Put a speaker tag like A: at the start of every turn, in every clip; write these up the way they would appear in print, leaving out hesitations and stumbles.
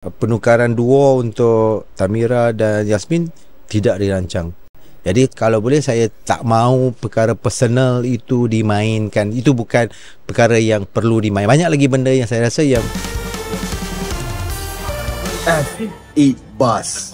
A: Penukaran duo untuk Tamira dan Yasmin tidak dirancang. Jadi kalau boleh saya tak mahu perkara personal itu dimainkan. Itu bukan perkara yang perlu dimain. Banyak lagi benda yang saya rasa yang
B: Bus.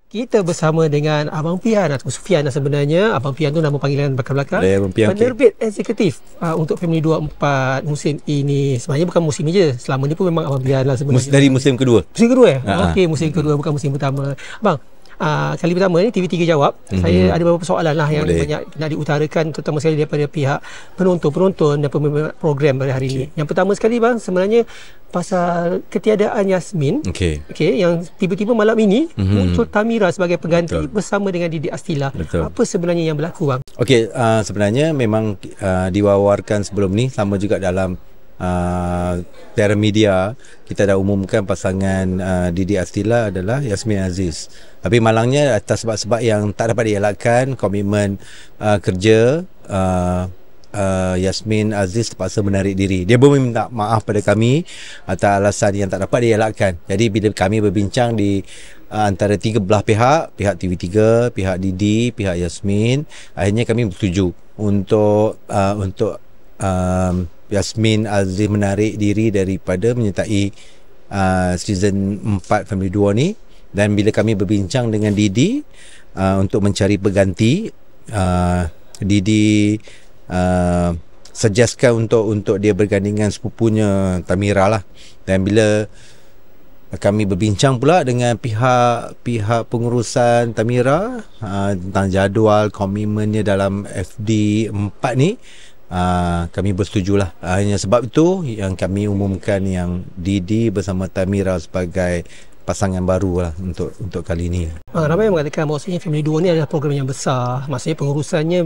C: Kita bersama dengan Abang Pian atau Sufian sebenarnya. Abang Pian tu nama panggilan belakang-belakang. Penerbit eksekutif untuk Family 24 musim ini. Sebenarnya bukan musim ini je. Selama ni pun memang Abang Pian lah sebenarnya.
A: dari musim kedua.
C: Musim kedua Okey, musim kedua bukan musim pertama. Bang, kali pertama ni TV3 jawab. Saya ada beberapa soalan lah yang banyak nak diutarakan, terutama sekali daripada pihak penonton-penonton dan peminat program pada hari ini. Yang pertama sekali bang, sebenarnya pasal ketiadaan Yasmin. Yang tiba-tiba malam ini muncul Tamira sebagai pengganti bersama dengan Didi Astila. Apa sebenarnya yang berlaku bang?
A: Sebenarnya memang diwawarkan sebelum ni, sama juga dalam media kita dah umumkan pasangan Didi Astila adalah Yasmin Aziz. Tapi malangnya atas sebab-sebab yang tak dapat dielakkan, komitmen kerja, Yasmin Aziz terpaksa menarik diri. Dia pun minta maaf pada kami atas alasan yang tak dapat dielakkan. Jadi bila kami berbincang di antara tiga belah pihak, pihak TV3, pihak Didi, pihak Yasmin, akhirnya kami bersetuju untuk Yasmin Aziz menarik diri daripada menyertai season 4 Family 2 ni. Dan bila kami berbincang dengan Didi untuk mencari pengganti, Didi suggestkan untuk dia bergandingan sepupunya Tamira lah. Dan bila kami berbincang pula dengan pihak pengurusan Tamira tentang jadual komitmennya dalam FD 4 ni, kami bersetujulah. Hanya sebab itu yang kami umumkan yang Didi bersama Tamira sebagai pasangan baru lah untuk kali ini.
C: Ramai yang mengatakan bahawasanya Family 2 ni adalah program yang besar. Maksudnya pengurusannya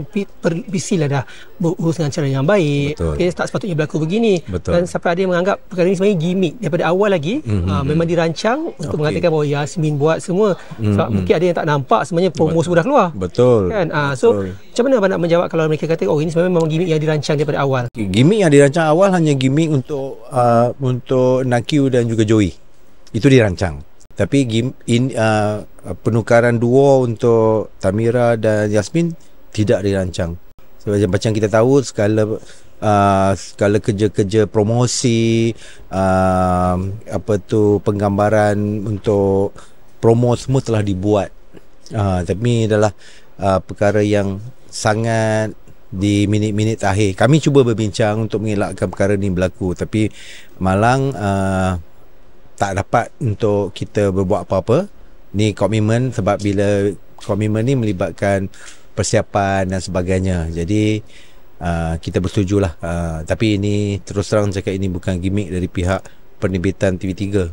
C: mestilah dah berurus dengan cara yang baik. Tak sepatutnya berlaku begini. Dan sampai ada yang menganggap perkara ini sebenarnya gimmick daripada awal lagi. Memang dirancang untuk mengatakan bahawa Yasmin buat semua. Sebab mungkin ada yang tak nampak sebenarnya promo semua dah keluar. Kan? Macam mana abang nak menjawab kalau mereka kata ini sebenarnya memang gimmick yang dirancang daripada awal?
A: Gimmick yang dirancang awal hanya gimmick untuk Nakyu dan juga Joey. Itu dirancang. Tapi penukaran duo untuk Tamira dan Yasmin tidak dirancang. Sebab macam kita tahu skala kerja-kerja promosi, penggambaran untuk promo semua telah dibuat. Tapi adalah perkara yang sangat di minit-minit akhir. Kami cuba berbincang untuk mengelakkan perkara ini berlaku, tapi malang tak dapat untuk kita berbuat apa-apa. Ni komitmen, sebab bila komitmen ni melibatkan persiapan dan sebagainya. Jadi kita bersetujulah. Tapi ini terus terang cakap, ini bukan gimmick dari pihak penerbitan TV3.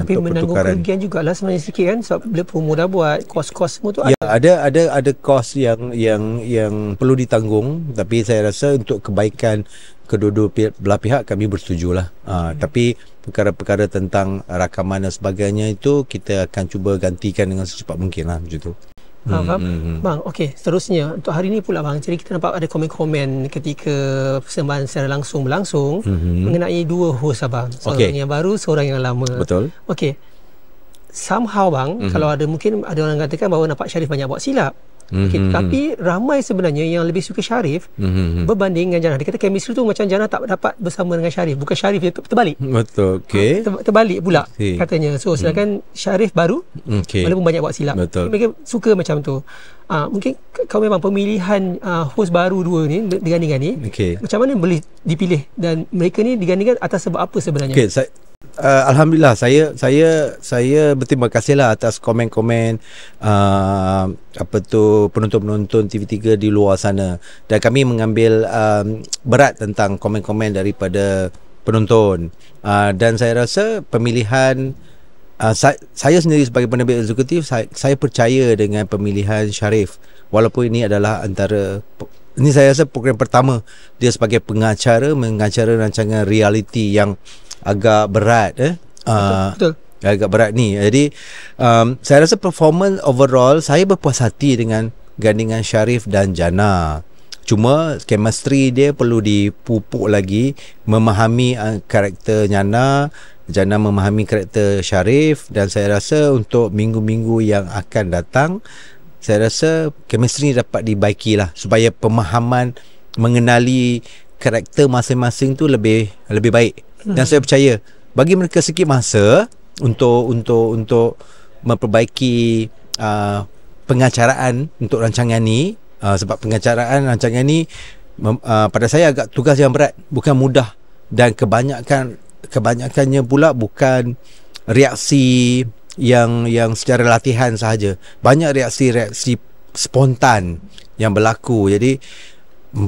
C: Tapi menanggung kerugian jugalah sebenarnya sikit kan, sebab bila promo dah buat, kos-kos semua tu
A: ada kos yang perlu ditanggung. Tapi saya rasa untuk kebaikan kedua-dua belah pihak kami bersetujulah. Tapi perkara-perkara tentang rakaman dan sebagainya itu kita akan cuba gantikan dengan secepat mungkin lah, macam tu.
C: Bang, okey, seterusnya untuk hari ni pula bang, jadi kita nampak ada komen-komen ketika persembahan secara langsung berlangsung mengenai dua host abang, seorang yang baru, seorang yang lama. Okey, somehow bang, kalau ada mungkin ada orang katakan bahawa nampak Sharif banyak buat silap. Tapi ramai sebenarnya yang lebih suka Sharif berbanding dengan Janah. Dia kata chemistry tu macam Janah tak dapat bersama dengan Sharif, bukan Sharif dia terbalik. Terbalik pula katanya. So sedangkan Sharif baru walaupun banyak buat silap. Mereka suka macam tu. Mungkin kau memang pemilihan host baru dua ni digandingkan ni, macam mana boleh dipilih dan mereka ni digandingkan atas sebab apa sebenarnya?
A: Alhamdulillah, saya berterima kasihlah atas komen-komen penonton-penonton TV3 di luar sana. Dan kami mengambil berat tentang komen-komen daripada penonton. Dan saya rasa pemilihan saya sendiri sebagai penerbit eksekutif, saya percaya dengan pemilihan Sharif. Walaupun ini adalah ini saya rasa program pertama dia sebagai mengacara rancangan reality yang agak berat. Agak berat ni. Jadi saya rasa performance overall saya berpuas hati dengan gandingan Sharif dan Jana. Cuma chemistry dia perlu dipupuk lagi, memahami karakter Jannah memahami karakter Sharif, dan saya rasa untuk minggu-minggu yang akan datang, saya rasa chemistry dapat dibaiki lah, supaya pemahaman mengenali karakter masing-masing tu lebih baik. Dan saya percaya bagi mereka sikit masa untuk memperbaiki pengacaraan untuk rancangan ni, sebab rancangan ni pada saya agak tugas yang berat, bukan mudah, dan kebanyakannya pula bukan reaksi yang secara latihan sahaja. Banyak reaksi spontan yang berlaku. Jadi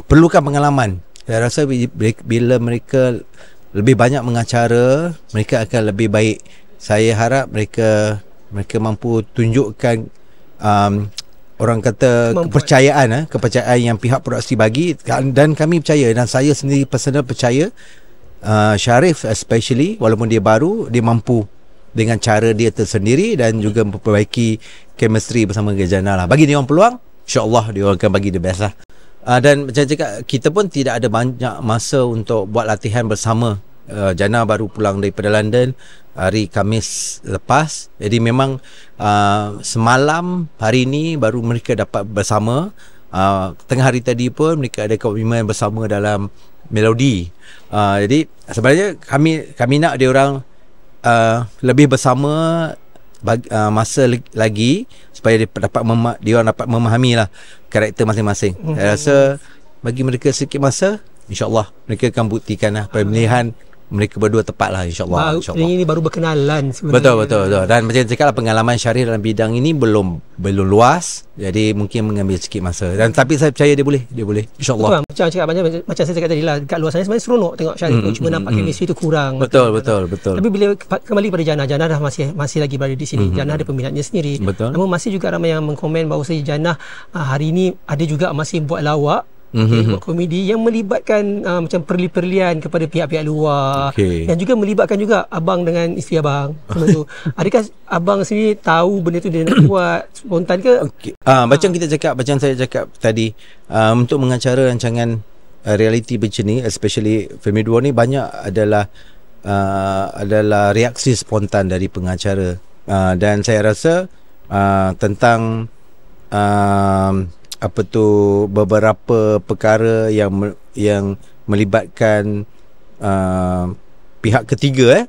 A: perlukan pengalaman. Saya rasa bila mereka lebih banyak mengacara, mereka akan lebih baik. Saya harap mereka mampu tunjukkan orang kata kepercayaan yang pihak produksi bagi, dan kami percaya, dan saya sendiri personal percaya, Sharif especially, walaupun dia baru, dia mampu dengan cara dia tersendiri dan juga memperbaiki chemistry bersama Jannah lah. Bagi dia orang peluang, insya-Allah dia akan bagi the best lah. Dan macam cakap, kita pun tidak ada banyak masa untuk buat latihan bersama. Jannah baru pulang daripada London hari Khamis lepas, jadi memang semalam hari ni baru mereka dapat bersama. Tengah hari tadi pun mereka ada komitmen bersama dalam melodi. Jadi sebenarnya kami nak dia orang lebih bersama masa lagi, supaya dia orang dapat memahami lah karakter masing-masing. Saya rasa bagi mereka sedikit masa, insya-Allah mereka akan buktikan lah pemilihan mereka berdua tepat lah, insya-Allah.
C: Ini baru berkenalan sebenarnya.
A: Betul. Dan macam cakap lah, pengalaman Sharif dalam bidang ini belum luas, jadi mungkin mengambil sikit masa. Dan tapi saya percaya dia boleh, insya-Allah.
C: Macam saya cakap tadi lah, kat luar sana sebenarnya seronok tengok Sharif cuma nampak chemistry tu kurang.
A: Betul.
C: Tapi bila kembali pada Jannah dah masih lagi berada di sini. Jannah ada peminatnya sendiri.
A: Betul.
C: Namun masih juga ramai yang mengkomen bahawa Jannah hari ini ada juga masih buat lawak, buat komedi yang melibatkan macam perli-perlian kepada pihak-pihak luar, dan juga melibatkan juga abang dengan isteri abang. Tu. Adakah abang sendiri tahu benda tu dia nak buat spontan ke?
A: Macam saya cakap tadi, untuk mengacara rancangan reality macam ni, especially Family 2 ni, banyak adalah reaksi spontan dari pengacara, dan saya rasa tentang beberapa perkara yang melibatkan pihak ketiga,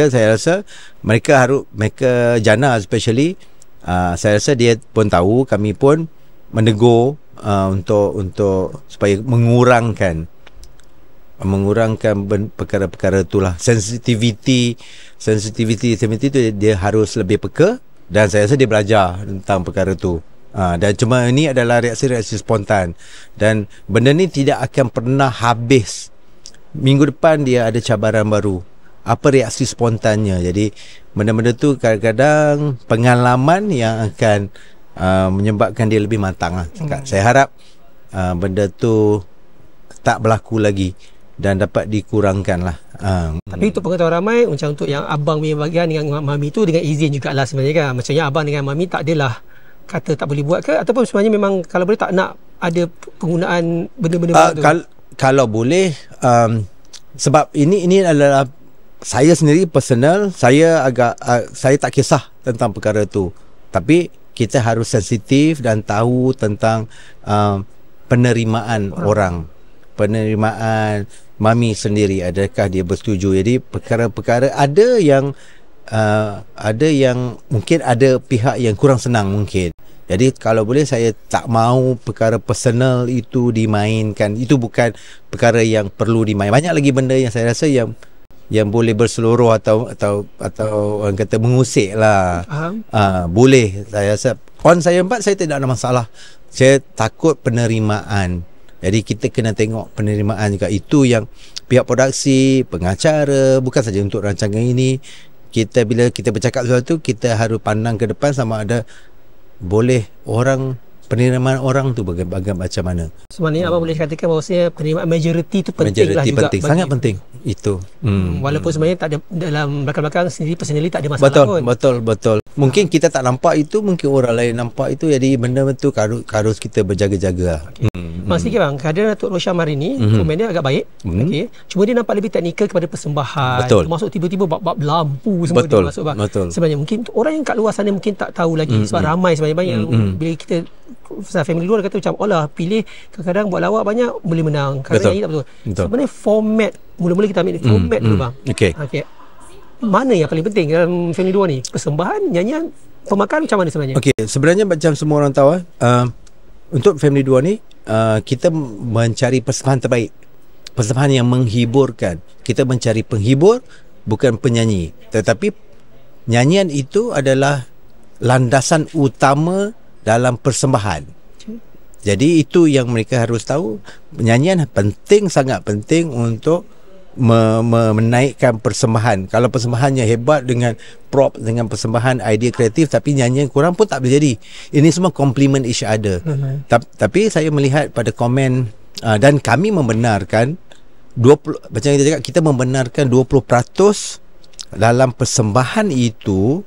A: saya rasa mereka Jannah especially, saya rasa dia pun tahu, kami pun menegur untuk supaya mengurangkan perkara-perkara itulah. Sensitivity tu dia harus lebih peka, dan saya rasa dia belajar tentang perkara tu. Dan cuma ini adalah reaksi-reaksi spontan, dan benda ni tidak akan pernah habis. Minggu depan dia ada cabaran baru. Apa reaksi spontannya? Jadi benda-benda tu kadang-kadang pengalaman yang akan menyebabkan dia lebih matang lah. Saya harap benda tu tak berlaku lagi dan dapat dikurangkan lah.
C: Tapi untuk pengetahuan ramai, macam untuk yang abang punya bagian dengan Mami tu dengan izin jugalah sebenarnya kan. Macamnya abang dengan Mami tak adalah kata tak boleh buat ke, ataupun sebenarnya memang kalau boleh tak nak ada penggunaan benda-benda tu?
A: Kalau boleh, sebab ini adalah saya sendiri personal, saya tak kisah tentang perkara tu, tapi kita harus sensitif dan tahu tentang penerimaan orang, penerimaan Mami sendiri, adakah dia bersetuju. Jadi perkara-perkara ada yang mungkin ada pihak yang kurang senang mungkin. Jadi kalau boleh, saya tak mahu perkara personal itu dimainkan. Itu bukan perkara yang perlu dimain. Banyak lagi benda yang saya rasa yang boleh berseluruh atau orang kata mengusik lah. Boleh. Saya rasa saya tidak ada masalah. Saya takut penerimaan. Jadi kita kena tengok penerimaan juga. Itu yang pihak produksi, pengacara, bukan saja untuk rancangan ini. Bila kita bercakap sesuatu, kita harus pandang ke depan sama ada boleh penerimaan orang tu bagaimana macam mana.
C: Sebenarnya abang boleh katakan bahawasanya penerimaan majoriti tu penting lah juga.
A: Sangat penting itu.
C: Walaupun sebenarnya tak ada, dalam belakang-belakang sendiri personally tak ada masalah
A: betul. Mungkin kita tak nampak itu, mungkin orang lain nampak itu. Jadi benda itu harus kita berjaga-jaga.
C: Okay. Bang, sedikit bang, kehadiran Datuk Rosyam hari ni, komen dia agak baik. Okay. Cuma dia nampak lebih teknikal kepada persembahan.
A: Betul.
C: Termasuk tiba-tiba bab lampu semua dia masuk bang.
A: Betul.
C: Sebenarnya mungkin orang yang kat luar sana mungkin tak tahu lagi. Sebab ramai sebenarnya yang bila kita family luar kata macam, olah pilih kadang-kadang buat lawak banyak boleh menang. Kadang-kadang ini tak betul. Sebenarnya format, mula-mula kita ambil format dulu bang. Okay. Mana yang paling penting dalam family dua ni? Persembahan, nyanyian, pemakan, macam mana sebenarnya?
A: Okey, sebenarnya macam semua orang tahu, untuk family dua ni, kita mencari persembahan terbaik. Persembahan yang menghiburkan. Kita mencari penghibur, bukan penyanyi. Tetapi nyanyian itu adalah landasan utama dalam persembahan. Jadi itu yang mereka harus tahu. Nyanyian penting, sangat penting untuk menaikkan persembahan. Kalau persembahannya hebat dengan prop, dengan persembahan idea kreatif, tapi nyanyian kurang pun tak boleh jadi. Ini semua complement each other. Tapi saya melihat pada komen, dan kami membenarkan 20, macam kita cakap, kita membenarkan 20% dalam persembahan itu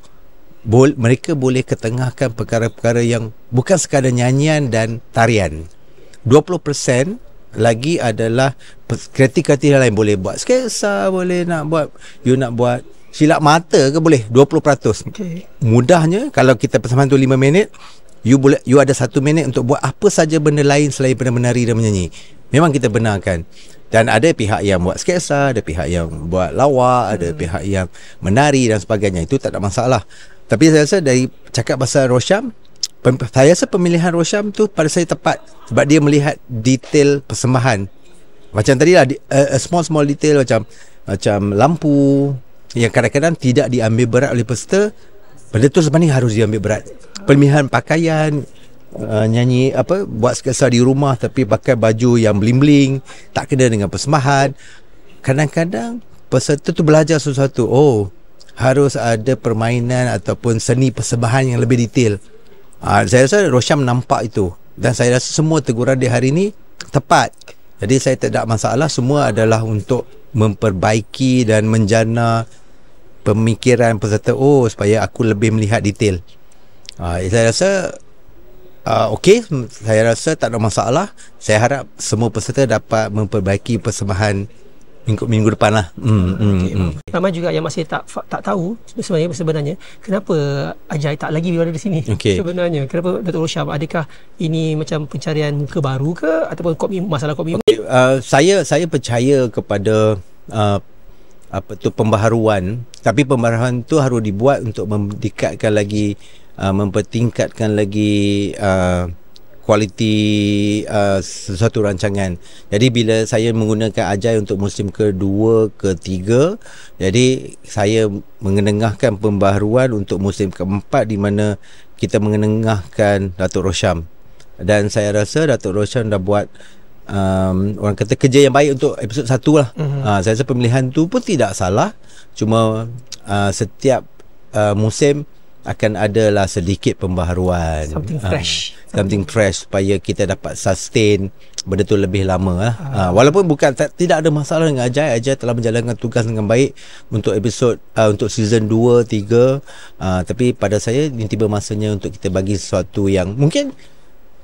A: mereka boleh ketengahkan perkara-perkara yang bukan sekadar nyanyian dan tarian. 20% lagi adalah kreatif-kreatif lain. Boleh buat sketsa, boleh nak buat silap mata ke, boleh 20%. Mudahnya kalau kita persembahan tu 5 minit, you ada 1 minit untuk buat apa saja benda lain selain pada menari dan menyanyi. Memang kita benarkan. Dan ada pihak yang buat sketsa, ada pihak yang buat lawak, ada pihak yang menari dan sebagainya. Itu tak ada masalah. Tapi saya rasa dari cakap pasal Rosyam, saya rasa pemilihan Rosyam tu pada saya tepat sebab dia melihat detail persembahan. Macam tadi lah, small detail macam lampu yang kadang-kadang tidak diambil berat oleh peserta. Benda tu sebenarnya harus diambil berat. Pemilihan pakaian, nyanyi buat sketsa di rumah tapi pakai baju yang bling-bling, tak kena dengan persembahan. Kadang-kadang peserta tu belajar sesuatu. Harus ada permainan ataupun seni persembahan yang lebih detail. Saya rasa Rosyam nampak itu. Dan saya rasa semua teguran di hari ini tepat. Jadi saya tak ada masalah. Semua adalah untuk memperbaiki dan menjana pemikiran peserta. Supaya aku lebih melihat detail. Saya rasa okey. Saya rasa tak ada masalah. Saya harap semua peserta dapat memperbaiki persembahan minggu depan lah.
C: Ramai juga yang masih tak tahu sebenarnya kenapa Ajai tak lagi berada di sini. Sebenarnya kenapa Datuk Rosyam, adakah ini macam pencarian muka baru ke ataupun masalah komitmen?
A: Saya percaya kepada pembaharuan, tapi pembaharuan tu harus dibuat untuk mendekatkan lagi, mempertingkatkan lagi kualiti sesuatu rancangan. Jadi bila saya menggunakan Ajai untuk musim kedua, ketiga, jadi saya mengenengahkan pembaharuan untuk musim keempat di mana kita mengenengahkan Datuk Rosyam. Dan saya rasa Datuk Rosyam dah buat orang kata kerja yang baik untuk episod 1 lah. Saya rasa pemilihan tu pun tidak salah. Cuma setiap musim akan adalah sedikit pembaharuan, something fresh supaya kita dapat sustain benda tu lebih lama lah. Walaupun tidak ada masalah dengan Ajai telah menjalankan tugas dengan baik untuk episod untuk season 2, 3, tapi pada saya ini tiba masanya untuk kita bagi sesuatu yang mungkin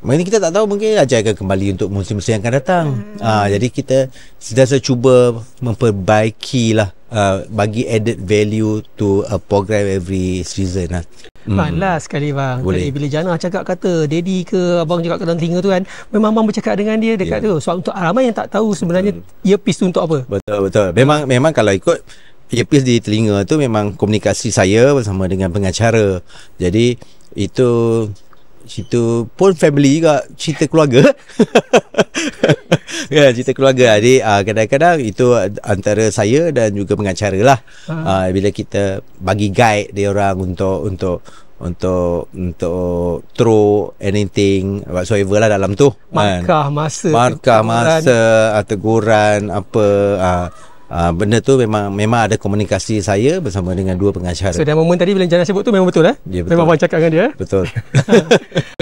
A: kita tak tahu, mungkin Ajai akan kembali untuk musim-musim yang akan datang. Jadi kita sentiasa cuba memperbaikilah, bagi added value to a program every season lah.
C: Last sekali bang, bila Jana cakap kata Daddy ke abang cakap dalam telinga tu kan, memang abang bercakap dengan dia dekat tu. So untuk ramai yang tak tahu sebenarnya earpiece tu untuk apa.
A: Betul. Memang kalau ikut earpiece di telinga tu memang komunikasi saya bersama dengan pengacara. Jadi itu pun family juga, cerita keluarga. Cerita keluarga. Jadi kadang-kadang itu antara saya dan juga pengacara lah. Bila kita bagi guide dia orang untuk throw anything whatsoever lah dalam tu.
C: Markah masa,
A: teguran apa. Benda tu memang ada komunikasi saya bersama dengan dua pengacara.
C: So dan momen tadi bila Jana sebut tu memang betul
A: Ya, betul.
C: Memang abang cakap dengan dia.
A: Betul.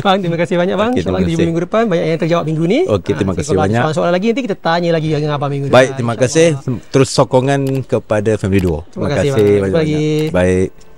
C: Bang, terima kasih banyak bang. InsyaAllah di minggu depan banyak yang terjawab minggu ni.
A: Terima kasih
C: kalau
A: banyak.
C: Kalau soalan lagi nanti kita tanya lagi dengan abang minggu
A: depan. Baik, terima kasih. Terus sokongan kepada Family Duo.
C: Terima kasih banyak.
A: Baik.